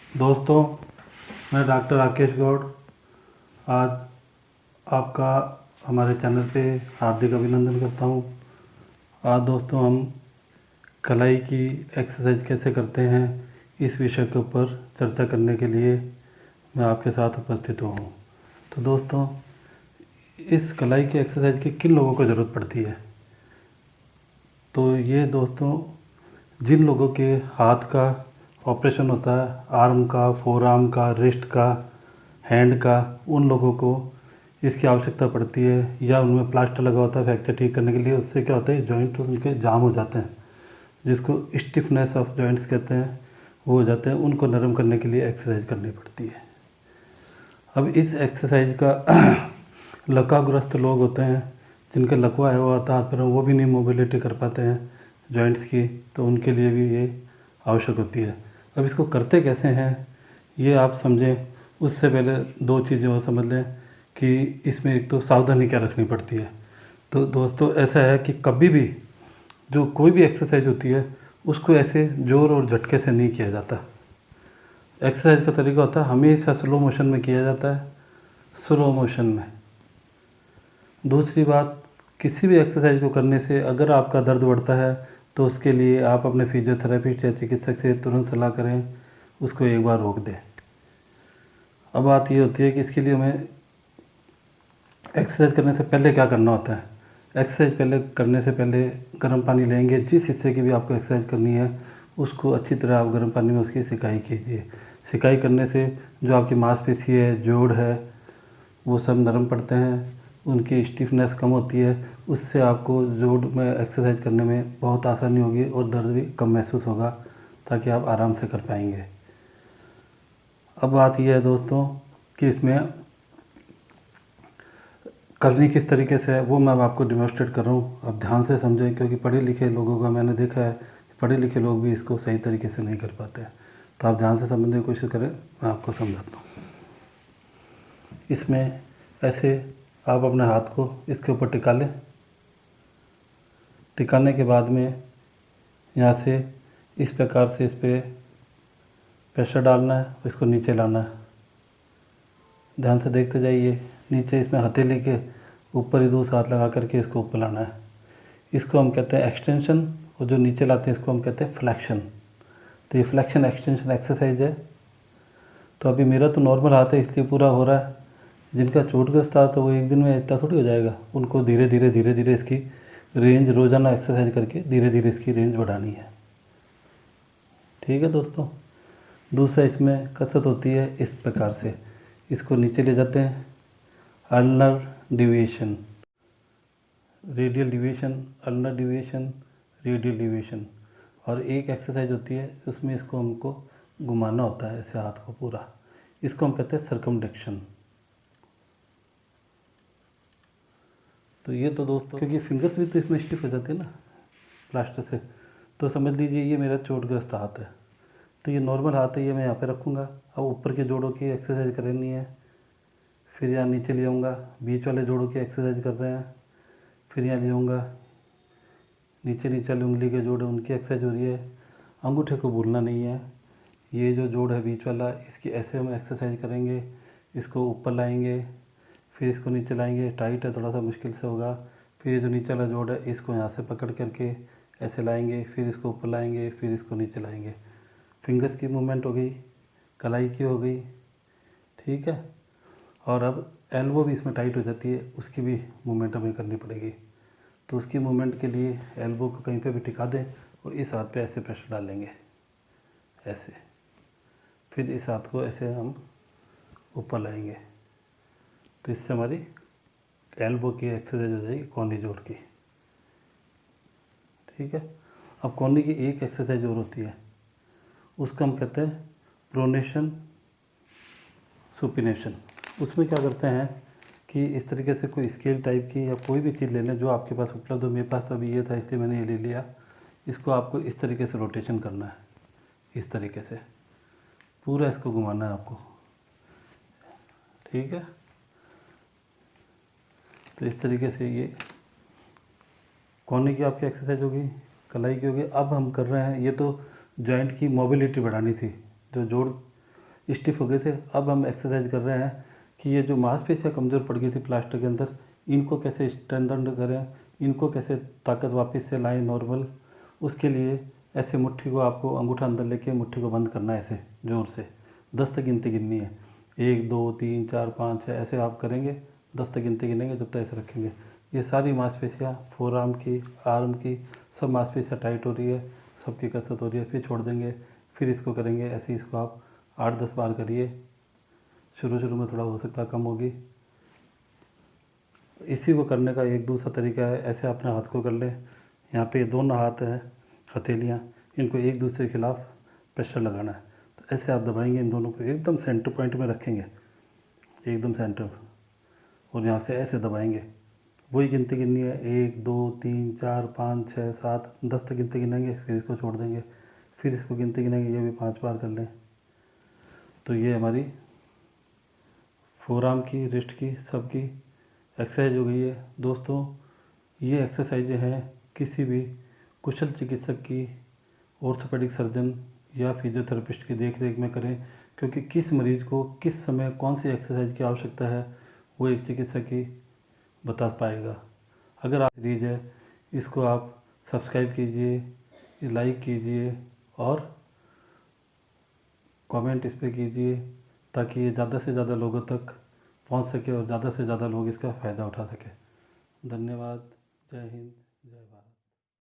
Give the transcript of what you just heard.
दोस्तों, मैं डॉक्टर राकेश गौड़ आज आपका हमारे चैनल पे हार्दिक अभिनंदन करता हूँ। आज दोस्तों हम कलाई की एक्सरसाइज कैसे करते हैं इस विषय के ऊपर चर्चा करने के लिए मैं आपके साथ उपस्थित हुआ हूँ। तो दोस्तों, इस कलाई की एक्सरसाइज की किन लोगों को ज़रूरत पड़ती है? तो ये दोस्तों, जिन लोगों के हाथ का ऑपरेशन होता है, आर्म का, फोर आर्म का, रिस्ट का, हैंड का, उन लोगों को इसकी आवश्यकता पड़ती है। या उनमें प्लास्टर लगा होता है फ्रैक्चर ठीक करने के लिए। उससे क्या होता है, जॉइंट उनके जाम हो जाते हैं, जिसको स्टिफनेस ऑफ जॉइंट्स कहते हैं, वो हो जाते हैं। उनको नरम करने के लिए एक्सरसाइज करनी पड़ती है। अब इस एक्सरसाइज का लकवाग्रस्त लोग होते हैं, जिनके लकवा है वो आता है हाथ पैर में, वो भी नहीं मोबिलिटी कर पाते हैं जॉइंट्स की, तो उनके लिए भी ये आवश्यक होती है। अब इसको करते कैसे हैं ये आप समझें। उससे पहले दो चीज़ें और समझ लें कि इसमें एक तो सावधानी क्या रखनी पड़ती है। तो दोस्तों, ऐसा है कि कभी भी जो कोई भी एक्सरसाइज होती है उसको ऐसे ज़ोर और झटके से नहीं किया जाता। एक्सरसाइज का तरीका होता है हमेशा स्लो मोशन में किया जाता है, स्लो मोशन में। दूसरी बात, किसी भी एक्सरसाइज को करने से अगर आपका दर्द बढ़ता है तो उसके लिए आप अपने फिजियोथेरेपिस्ट या चिकित्सक से तुरंत सलाह करें, उसको एक बार रोक दें। अब बात ये होती है कि इसके लिए हमें एक्सरसाइज करने से पहले क्या करना होता है। एक्सरसाइज पहले करने से पहले गर्म पानी लेंगे। जिस हिस्से की भी आपको एक्सरसाइज करनी है उसको अच्छी तरह आप गर्म पानी में उसकी सिकाई कीजिए। सिकाई करने से जो आपकी मांसपेशी है, जोड़ है, वो सब नरम पड़ते हैं, उनकी स्टिफनेस कम होती है। उससे आपको जोड़ में एक्सरसाइज करने में बहुत आसानी होगी और दर्द भी कम महसूस होगा, ताकि आप आराम से कर पाएंगे। अब बात यह है दोस्तों कि इसमें करनी किस तरीके से है, वो मैं अब आपको डिमॉन्स्ट्रेट कर रहा हूँ। अब ध्यान से समझें, क्योंकि पढ़े लिखे लोगों का मैंने देखा है, पढ़े लिखे लोग भी इसको सही तरीके से नहीं कर पाते हैं। तो आप ध्यान से समझने की कोशिश करें, मैं आपको समझाता हूँ। इसमें ऐसे आप अपने हाथ को इसके ऊपर टिका लें। टिकाने के बाद में यहाँ से इस प्रकार से इस पर प्रेशर डालना है, इसको नीचे लाना है। ध्यान से देखते जाइए। नीचे इसमें हथेली के ऊपर ही दूसरा हाथ लगा करके इसको ऊपर लाना है। इसको हम कहते हैं एक्सटेंशन, और जो नीचे लाते हैं इसको हम कहते हैं फ्लैक्शन। तो ये फ्लैक्शन एक्सटेंशन एक्सरसाइज है। तो अभी मेरा तो नॉर्मल हाथ है इसलिए पूरा हो रहा है। जिनका चोटग्रस्त हाथ है वो एक दिन में इतना थोड़ी हो जाएगा। उनको धीरे धीरे इसकी रेंज, रोज़ाना एक्सरसाइज करके धीरे धीरे इसकी रेंज बढ़ानी है। ठीक है दोस्तों। दूसरा इसमें कसरत होती है इस प्रकार से, इसको नीचे ले जाते हैं, ulnar deviation, radial deviation, ulnar deviation, radial deviation. और एक एक्सरसाइज होती है उसमें इसको हमको घुमाना होता है ऐसे हाथ को पूरा, इसको हम कहते हैं सर्कमडक्शन। तो ये तो दोस्तों, क्योंकि फिंगर्स भी तो इसमें स्टिफ हो जाते हैं ना प्लास्टर से, तो समझ लीजिए ये मेरा चोटग्रस्त हाथ है। तो ये नॉर्मल हाथ है, ये मैं यहाँ पे रखूँगा। अब ऊपर के जोड़ों की एक्सरसाइज करनी है, फिर यहाँ नीचे ले आऊँगा। बीच वाले जोड़ों की एक्सरसाइज कर रहे हैं, फिर यहाँ ले आऊँगा। नीचे वाली उंगली के जोड़ है उनकी एक्सरसाइज हो रही है। अंगूठे को भूलना नहीं है। ये जो जोड़ है बीच वाला, इसकी ऐसे हम एक्सरसाइज करेंगे। इसको ऊपर लाएंगे, फिर इसको नीचे लाएंगे। टाइट है, थोड़ा सा मुश्किल से होगा। फिर ये जो नीचे वाला जोड़ है इसको यहाँ से पकड़ करके ऐसे लाएंगे, फिर इसको ऊपर लाएंगे, फिर इसको नीचे लाएंगे। फिंगर्स की मूवमेंट हो गई, कलाई की हो गई। ठीक है। और अब एल्बो भी इसमें टाइट हो जाती है, उसकी भी मूवमेंट हमें करनी पड़ेगी। तो उसकी मूवमेंट के लिए एल्बो को कहीं पे भी टिका दें और इस हाथ पे ऐसे प्रेशर डालेंगे ऐसे। फिर इस हाथ को ऐसे हम ऊपर लाएंगे, तो इससे हमारी एल्बो की एक्सरसाइज हो जाएगी कोहनी जोड़ की। ठीक है। अब कोहनी की एक एक्सरसाइज और होती है, उसको हम कहते हैं प्रोनेशन सुपिनेशन। उसमें क्या करते हैं कि इस तरीके से कोई स्केल टाइप की या कोई भी चीज़ ले लें जो आपके पास उपलब्ध हो। मेरे पास तो अभी ये था इसलिए मैंने ये ले लिया। इसको आपको इस तरीके से रोटेशन करना है, इस तरीके से पूरा इसको घुमाना है आपको। ठीक है। तो इस तरीके से ये कोहनी की आपकी एक्सरसाइज होगी, कलाई की होगी। अब हम कर रहे हैं, ये तो जॉइंट की मोबिलिटी बढ़ानी थी, जो जोड़ स्टिफ हो गए थे। अब हम एक्सरसाइज कर रहे हैं कि ये जो मांसपेशियाँ कमज़ोर पड़ गई थी प्लास्टर के अंदर, इनको कैसे स्ट्रेंथन करें, इनको कैसे ताकत वापस से लाएं नॉर्मल। उसके लिए ऐसे मुट्ठी को आपको अंगूठा अंदर लेके मुट्ठी को बंद करना है, ऐसे ज़ोर से 10 तक गिनती गिननी है। 1 2 3 4 5 6 ऐसे आप करेंगे, 10 तक गिनती गिनेंगे जब तक ऐसे रखेंगे। ये सारी मांसपेशियाँ फोर आर्म की, आर्म की, सब मांसपेशियाँ टाइट हो रही है, सबकी कसरत हो रही है। फिर छोड़ देंगे, फिर इसको करेंगे ऐसे। इसको आप 8-10 बार करिए। शुरू शुरू में थोड़ा हो सकता है कम होगी। इसी को करने का एक दूसरा तरीका है, ऐसे अपने हाथ को कर लें। यहाँ पे दोनों हाथ हैं, हथेलियाँ, इनको एक दूसरे के खिलाफ प्रेशर लगाना है। तो ऐसे आप दबाएंगे, इन दोनों को एकदम सेंटर पॉइंट में रखेंगे, एकदम सेंटर, और यहाँ से ऐसे दबाएंगे। वही गिनती गिननी है, 1 2 3 4 5 6 7 10 तक गिनती गिनेंगे, फिर इसको छोड़ देंगे, फिर इसको गिनती गिनेंगे। ये भी 5 बार कर लें। तो ये हमारी फोर आर्म की, रिस्ट की, सब की एक्सरसाइज हो गई है। दोस्तों, ये एक्सरसाइजें हैं किसी भी कुशल चिकित्सक की, ऑर्थोपेडिक सर्जन या फिजियोथेरेपिस्ट की देख रेख में करें, क्योंकि किस मरीज़ को किस समय कौन सी एक्सरसाइज की आवश्यकता है वो एक चिकित्सक ही बता पाएगा। अगर आप सीरीज है, इसको आप सब्सक्राइब कीजिए, लाइक कीजिए और कमेंट इस पर कीजिए, ताकि ये ज़्यादा से ज़्यादा लोगों तक पहुंच सके और ज़्यादा से ज़्यादा लोग इसका फ़ायदा उठा सकें। धन्यवाद। जय हिंद।